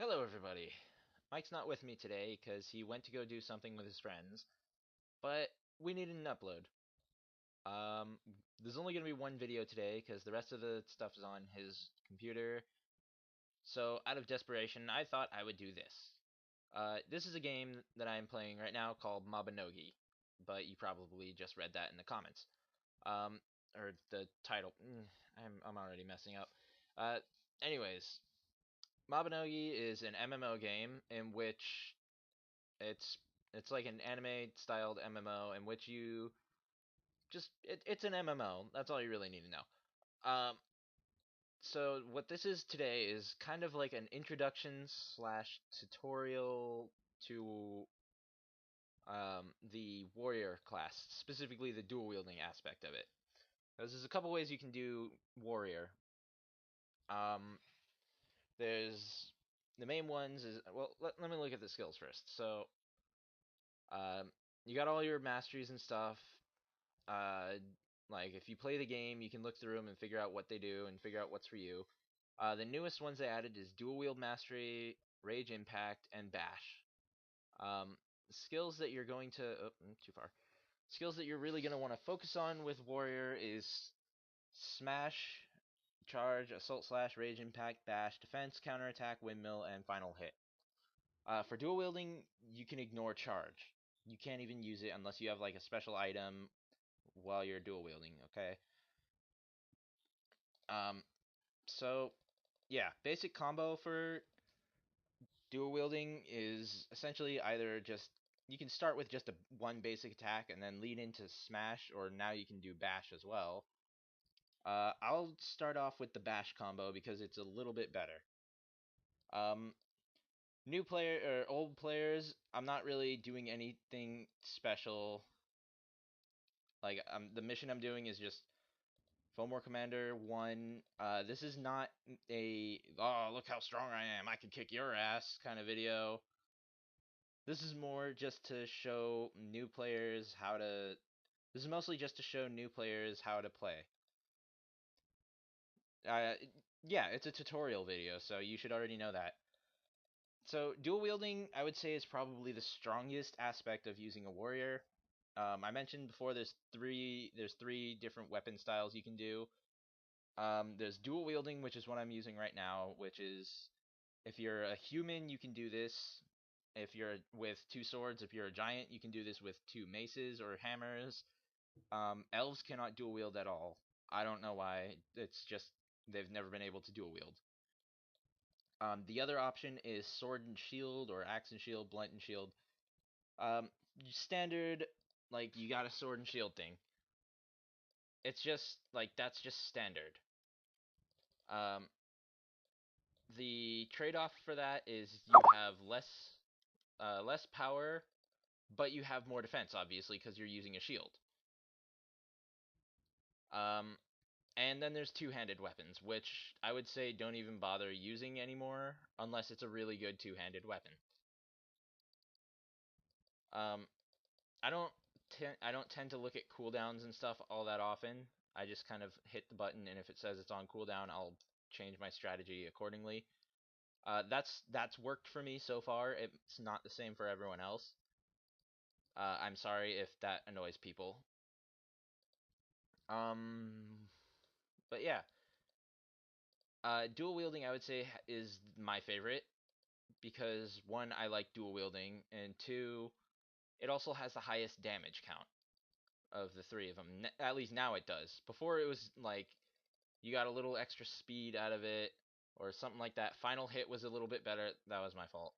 Hello, everybody. Mike's not with me today because he went to go do something with his friends, but we needed an upload. Um, there's only going to be one video today because the rest of the stuff is on his computer. So, out of desperation, I thought I would do this. This is a game that I am playing right now called Mabinogi, but you probably just read that in the comments. Um, or the title. I'm already messing up. Uh, anyways, Mabinogi is an MMO game in which It's it's like an anime styled MMO in which you it's an MMO. That's all you really need to know. Um, so what this is today is kind of like an introduction slash tutorial to the warrior class, specifically the dual wielding aspect of it. There's a couple ways you can do warrior. Um, there's the main ones is let me look at the skills first. So um, you got all your masteries and stuff. Uh, like if you play the game, you can look through them and figure out what they do and figure out what's for you. The newest ones they added is Dual Wield Mastery, Rage Impact, and Bash. Um, skills that you're going to too far. Skills that you're really going to want to focus on with Warrior is Smash, Charge, Assault Slash, Rage Impact, Bash, Defense, Counterattack, Windmill, and Final Hit. For dual wielding, you can ignore Charge. You can't even use it unless you have like a special item while you're dual wielding. Okay. Um, so yeah, basic combo for dual wielding is essentially either just you can start with just a one basic attack and then lead into smash, or now you can do bash as well. I'll start off with the bash combo because it's a little bit better. Um, new player or old players, I'm not really doing anything special. Like the mission I'm doing is just Fomor Commander 1. This is not a, oh, look how strong I am, I can kick your ass kind of video. This is more just to show new players how to. This is mostly just to show new players how to play. Uh, yeah, it's a tutorial video, so you should already know that. So dual wielding, I would say, is probably the strongest aspect of using a warrior. I mentioned before there's three different weapon styles you can do. There's dual wielding, which is what I'm using right now, which is if you're a human, you can do this. If you're with two swords, if you're a giant, you can do this with two maces or hammers. Elves cannot dual wield at all. I don't know why. It's just they've never been able to dual wield. The other option is sword and shield or axe and shield, blunt and shield. Um, standard, like you got a sword and shield thing. It's just like that's just standard. Um, the trade-off for that is you have less power, but you have more defense, obviously, because you're using a shield. Um, and then there's two-handed weapons, which I would say don't even bother using anymore unless it's a really good two-handed weapon. Um, I don't tend to look at cooldowns and stuff all that often. I just kind of hit the button, and if it says it's on cooldown, I'll change my strategy accordingly. That's worked for me so far. It's not the same for everyone else. I'm sorry if that annoys people. Um, but yeah, dual wielding I would say is my favorite because one, I like dual wielding, and two, it also has the highest damage count of the three of them. At least now it does. Before it was like you got a little extra speed out of it or something like that. Final hit was a little bit better. That was my fault.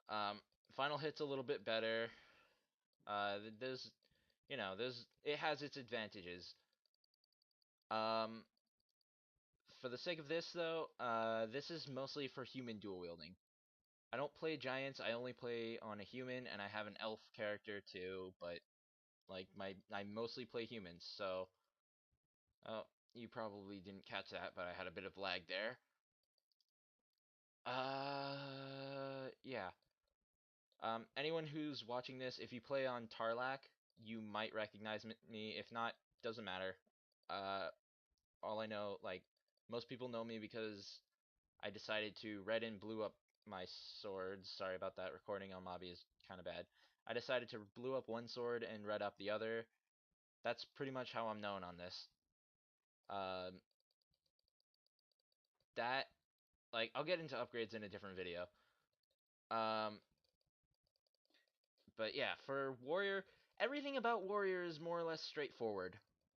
Um, Final hit's a little bit better. There's, it has its advantages. Um, for the sake of this though, this is mostly for human dual wielding. I don't play giants. I only play on a human, and I have an elf character too. But like I mostly play humans. So, oh, you probably didn't catch that, but I had a bit of lag there. Yeah. Anyone who's watching this, if you play on Tarlac, you might recognize me. If not, doesn't matter. Uh, all I know, like most people know me because I decided to red and blue up my swords. Sorry about that. Recording on Mabi is kind of bad. I decided to blue up one sword and red up the other. That's pretty much how I'm known on this. Um, that like I'll get into upgrades in a different video. Um, but yeah, for warrior, everything about warrior is more or less straightforward.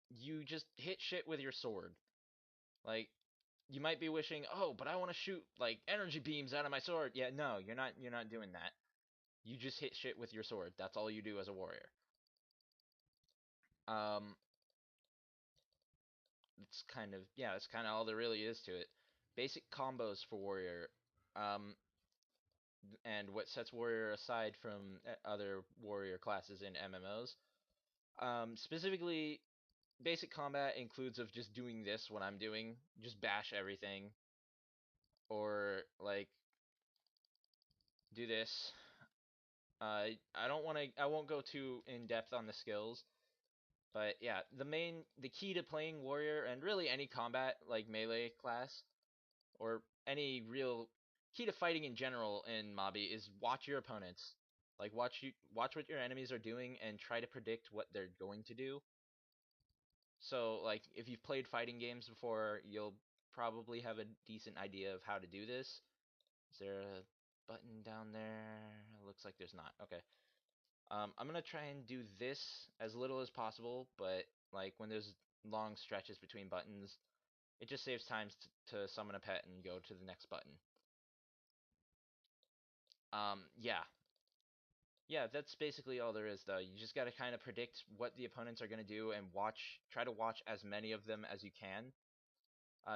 You just hit shit with your sword. Like you might be wishing, oh, but I want to shoot like energy beams out of my sword. Yeah, no, you're not. You're not doing that. You just hit shit with your sword. That's all you do as a warrior. Um, it's kind of yeah, that's kind of all there really is to it. Basic combos for warrior. Um, and what sets warrior aside from other warrior classes in MMOs. Specifically, basic combat includes of just doing this what I'm doing, just bash everything, or like do this. I don't want to. I won't go too in depth on the skills, but yeah, the key to playing warrior and really any combat like melee class or any real key to fighting in general in Mabi is watch your opponents. Like watch what your enemies are doing and try to predict what they're going to do. So like if you've played fighting games before, you'll probably have a decent idea of how to do this. Is there a button down there? It looks like there's not. Okay. I'm gonna try and do this as little as possible, but like when there's long stretches between buttons, it just saves time to summon a pet and go to the next button. Yeah. Yeah, that's basically all there is, though. You just gotta kind of predict what the opponents are gonna do and try to watch as many of them as you can.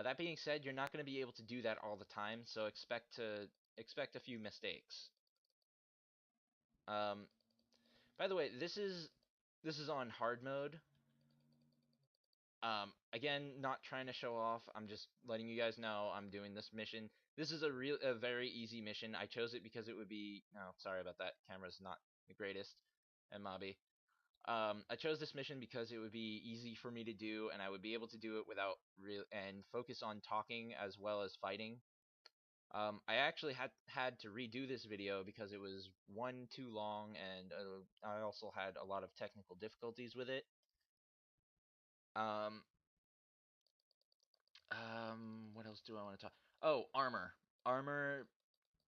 That being said, you're not gonna be able to do that all the time, so expect a few mistakes. Um, by the way, this is on hard mode. Again, not trying to show off. I'm just letting you guys know I'm doing this mission. This is a very easy mission. I chose it because it would be. Oh, sorry about that. Camera's not the greatest. And Mabi. I chose this mission because it would be easy for me to do, and I would be able to do it without real and focus on talking as well as fighting. I actually had to redo this video because it was one too long, and I also had a lot of technical difficulties with it. Um, what else do I want to talk? Oh, armor. Armor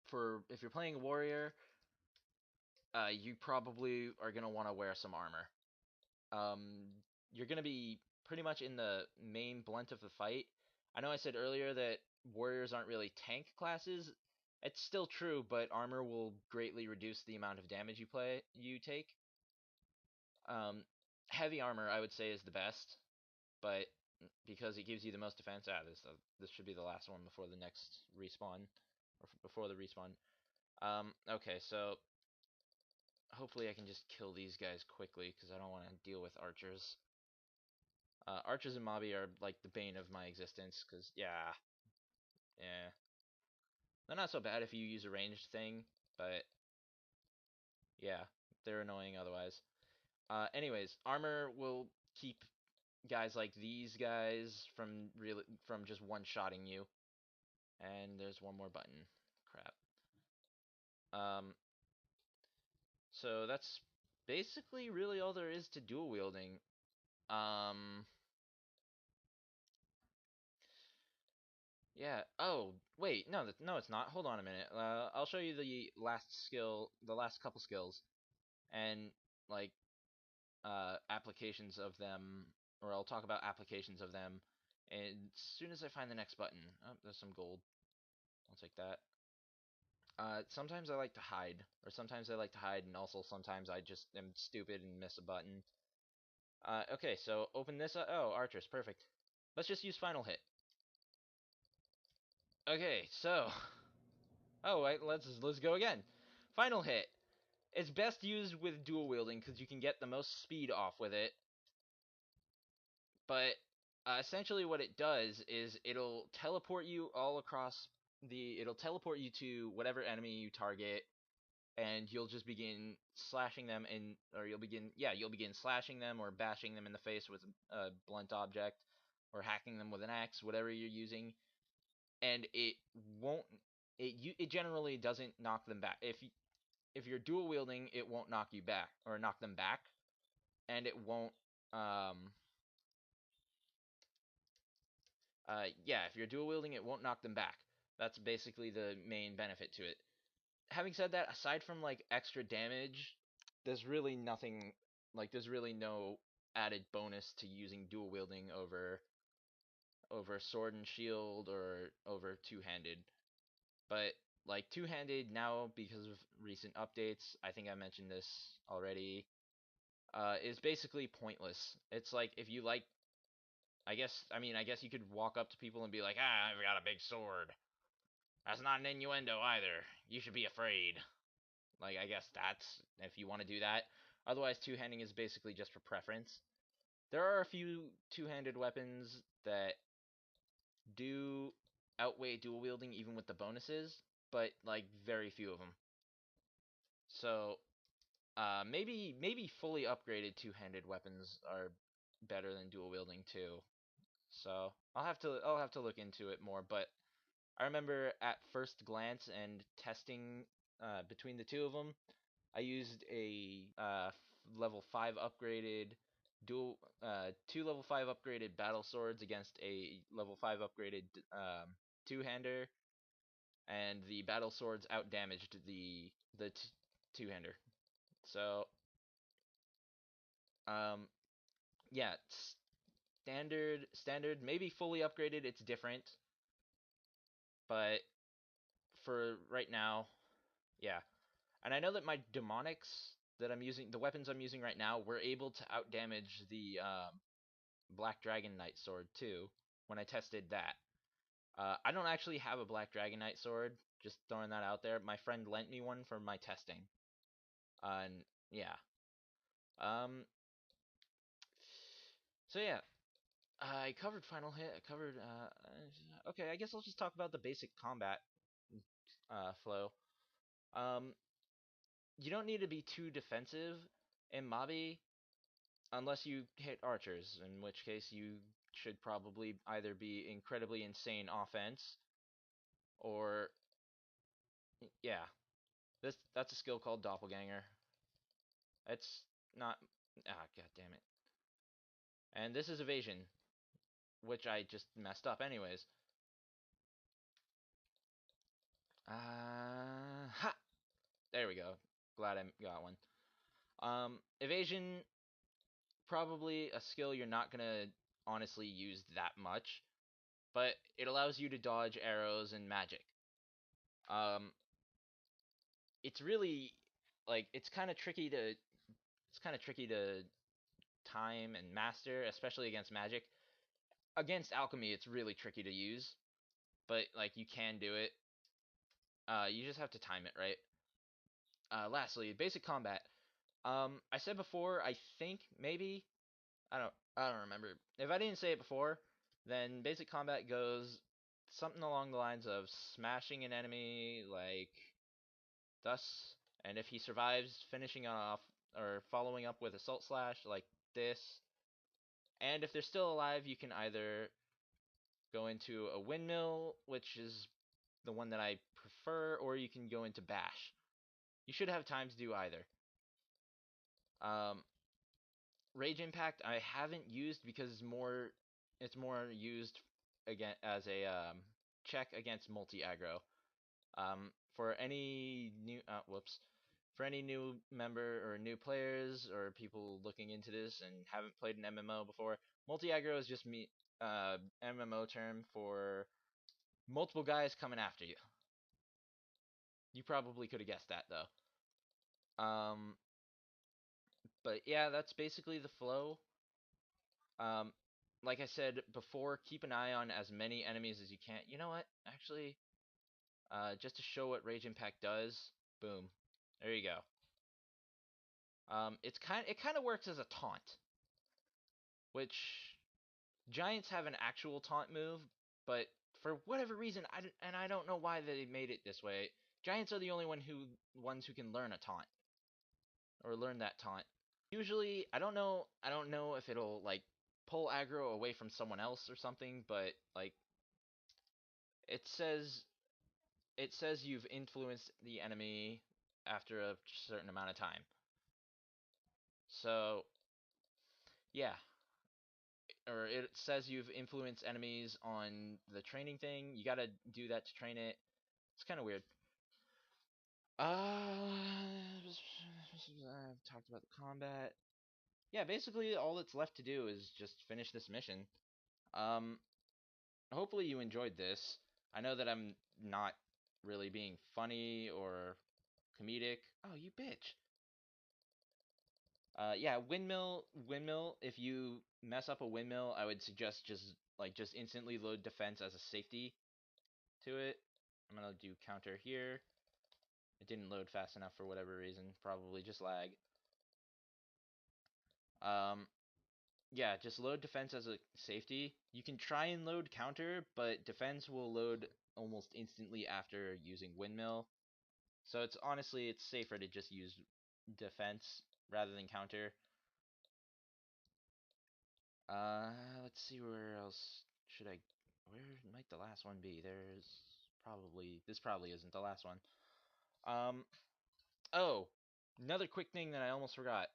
for if you're playing a warrior, you probably are gonna want to wear some armor. Um, you're gonna be pretty much in the main blunt of the fight. I know I said earlier that warriors aren't really tank classes. It's still true, but armor will greatly reduce the amount of damage you take. Um, heavy armor I would say is the best, but because it gives you the most defense. This should be the last one before the next respawn, or before the respawn. Okay, so hopefully I can just kill these guys quickly because I don't want to deal with archers. Archers and Mabi are like the bane of my existence because yeah, they're not so bad if you use a ranged thing, but yeah, they're annoying otherwise. Anyways, armor will keep guys like these guys from just one-shotting you. And there's one more button. Crap. Um, so that's basically really all there is to dual wielding. Um, yeah. Oh, wait. No, no, it's not. Hold on a minute. I'll show you the last couple skills, and like applications of them, or I'll talk about applications of them, and as soon as I find the next button. Oh, there's some gold. I'll take that. Sometimes I like to hide, or sometimes I like to hide, and also sometimes I just am stupid and miss a button. Okay, so open this up. Oh, archers, perfect. Let's just use final hit. Okay, so oh wait, let's go again. Final hit. It's best used with dual wielding because you can get the most speed off with it. But essentially, what it does is it'll teleport you all across the. It'll teleport you to whatever enemy you target, and you'll just begin slashing them or you'll begin slashing them or bashing them in the face with a blunt object or hacking them with an axe, whatever you're using. and it won't. It generally doesn't knock them back. If you're dual wielding, it won't knock you back or knock them back, and it won't. Um, yeah, if you're dual wielding, it won't knock them back. That's basically the main benefit to it. Having said that, aside from like extra damage, there's really nothing. Like, there's really no added bonus to using dual wielding over sword and shield or over two-handed. But like two-handed now, because of recent updates, I think I mentioned this already, is basically pointless. It's like, if you like, I guess you could walk up to people and be like, ah, I've got a big sword. That's not an innuendo either. You should be afraid. Like, I guess that's if you want to do that. Otherwise, two-handing is basically just for preference. There are a few two-handed weapons that do outweigh dual wielding even with the bonuses, but like very few of them. So, maybe fully upgraded two-handed weapons are better than dual wielding too. So I'll have to look into it more. But I remember at first glance and testing between the two of them, I used a level 5 upgraded two level 5 upgraded battle swords against a level 5 upgraded two-hander, and the battle swords outdamaged the two-hander. So, um, yeah, standard, maybe fully upgraded, it's different, but for right now, yeah. And I know that my demonics that I'm using, the weapons I'm using right now, were able to outdamage the Black Dragon Knight sword too when I tested that. I don't actually have a Black Dragon Knight sword. Just throwing that out there. My friend lent me one for my testing. And yeah. Um. So yeah, I covered Final Hit. I covered. Okay, I guess I'll just talk about the basic combat flow. Um. You don't need to be too defensive in Mabi unless you hit archers, in which case you should probably either be incredibly insane offense or yeah, that's a skill called Doppelganger. It's not god damn it. And this is Evasion, which I just messed up anyways. Ha! There we go. Glad I got one. Evasion, probably a skill you're not gonna honestly use that much, but it allows you to dodge arrows and magic. Um, it's really like it's kind of tricky to time and master, especially against magic. Against alchemy, it's really tricky to use, but like you can do it. You just have to time it right. Lastly, basic combat. I said before, I think maybe I don't remember. If I didn't say it before, then basic combat goes something along the lines of smashing an enemy like thus, and if he survives, finishing off or following up with assault slash like this. And if they're still alive, you can either go into a windmill, which is the one that I prefer, or you can go into bash. You should have time to do either. Um, Rage Impact I haven't used because it's more used again as a check against multi aggro. For any new for any new member or new players or people looking into this and haven't played an MMO before, multi aggro is just MMO term for multiple guys coming after you. You probably could have guessed that though. But yeah, that's basically the flow. Um, like I said before, keep an eye on as many enemies as you can. You know what? Actually, just to show what Rage Impact does, boom, there you go. It kind of works as a taunt, which Giants have an actual taunt move, but for whatever reason, I don't know why they made it this way. Giants are the only ones who can learn a taunt or learn that taunt. Usually, I don't know if it'll like pull aggro away from someone else or something, but like it says it says you've influenced the enemy after a certain amount of time. So yeah, or it says you've influenced enemies on the training thing. You gotta do that to train it. It's kind of weird. I've talked about the combat. Yeah, basically all that's left to do is just finish this mission. Um, hopefully you enjoyed this. I know that I'm not really being funny or comedic. Oh, you bitch. Yeah, windmill. If you mess up a windmill, I would suggest just instantly load defense as a safety to it. I'm gonna do counter here. It didn't load fast enough for whatever reason, probably just lag. Um, yeah, just load defense as a safety. You can try and load counter, but defense will load almost instantly after using windmill. So it's safer to just use defense rather than counter. Let's see where else should I. Where might the last one be? This probably isn't the last one. Um. Oh, another quick thing that I almost forgot.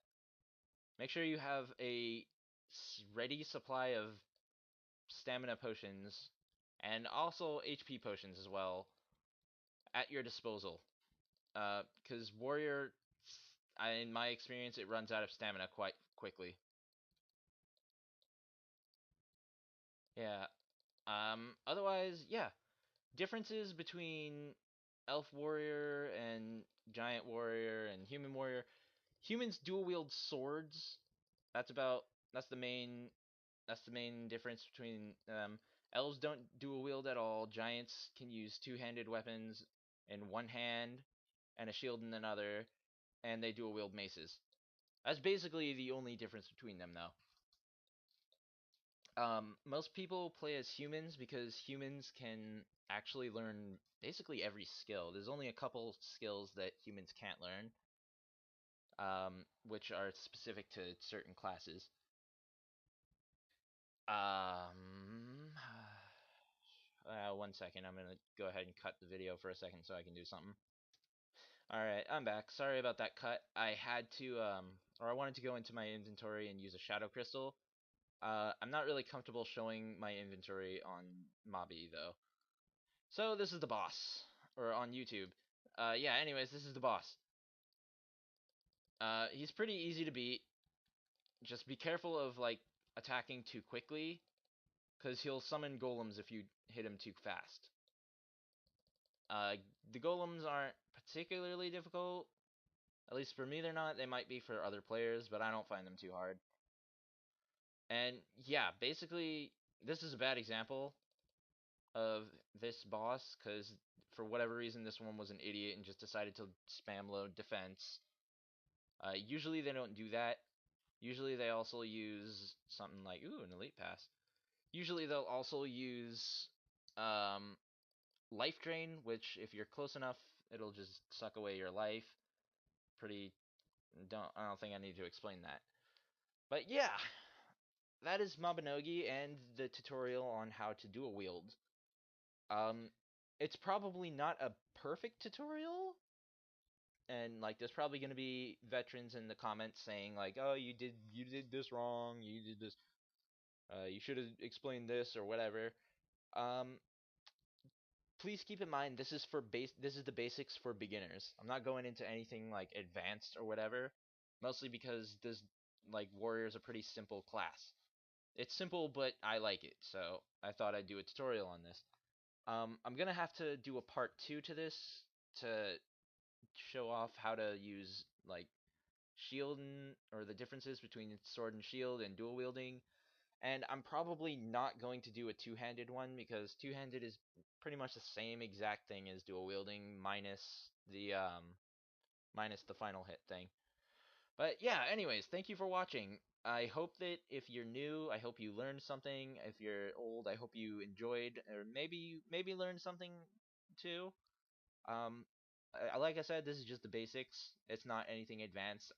Make sure you have a ready supply of stamina potions and also HP potions as well at your disposal. Because warrior, in my experience, it runs out of stamina quite quickly. Yeah. Otherwise, yeah. Differences between elf warrior and giant warrior and human warrior. Humans dual wield swords. That's about that's the main that's the main difference between them. Elves don't dual wield at all. Giants can use two-handed weapons in one hand and a shield in another, and they dual wield maces. That's basically the only difference between them, though. Most people play as humans because humans can actually learn basically every skill. There's only a couple skills that humans can't learn, which are specific to certain classes. Um, 1 second. I'm gonna go ahead and cut the video for a second so I can do something. All right, I'm back. Sorry about that cut. I had to, or I wanted to go into my inventory and use a shadow crystal. I'm not really comfortable showing my inventory on Mabi though. So this is the boss, or on YouTube. Yeah. Anyways, this is the boss. He's pretty easy to beat. Just be careful of like attacking too quickly, cause he'll summon golems if you hit him too fast. Uh, the golems aren't particularly difficult. At least for me, they're not. They might be for other players, but I don't find them too hard. And yeah, basically, this is a bad example of this boss because for whatever reason, this one was an idiot and just decided to spam load defense. Usually they don't do that. Usually they also use something like, ooh, an elite pass. Usually they'll also use um, life drain, which if you're close enough, it'll just suck away your life. Pretty, I don't think I need to explain that. But yeah, that is Mabinogi and the tutorial on how to dual wield. Um, it's probably not a perfect tutorial, and like there's probably going to be veterans in the comments saying like, "Oh, you did this wrong. You did this. You should have explained this or whatever." Um, please keep in mind this is for base. This is the basics for beginners. I'm not going into anything like advanced or whatever. Mostly because this like warrior is a pretty simple class. It's simple, but I like it, so I thought I'd do a tutorial on this. I'm gonna have to do a part 2 to this to show off how to use like shield or the differences between sword and shield and dual wielding. And I'm probably not going to do a two-handed one because two-handed is pretty much the same exact thing as dual wielding minus the final hit thing. But yeah, anyways, thank you for watching. I hope that if you're new, I hope you learned something. If you're old, I hope you enjoyed or maybe learned something too. Um, like I said, this is just the basics. It's not anything advanced.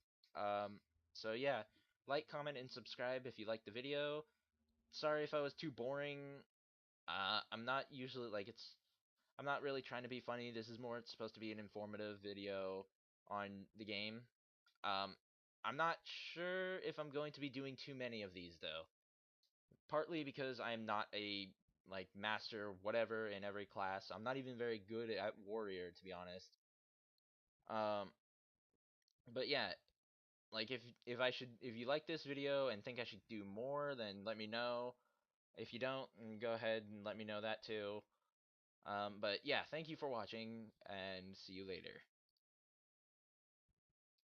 So yeah, like, comment, and subscribe if you liked the video. Sorry if I was too boring. I'm not usually like I'm not really trying to be funny. This is more supposed to be an informative video on the game. Um, I'm not sure if I'm going to be doing too many of these though. Partly because I'm not a like master whatever in every class. I'm not even very good at warrior to be honest. Um, but yeah, like if you like this video and think I should do more, then let me know. If you don't, go ahead and let me know that too. But yeah, thank you for watching and see you later.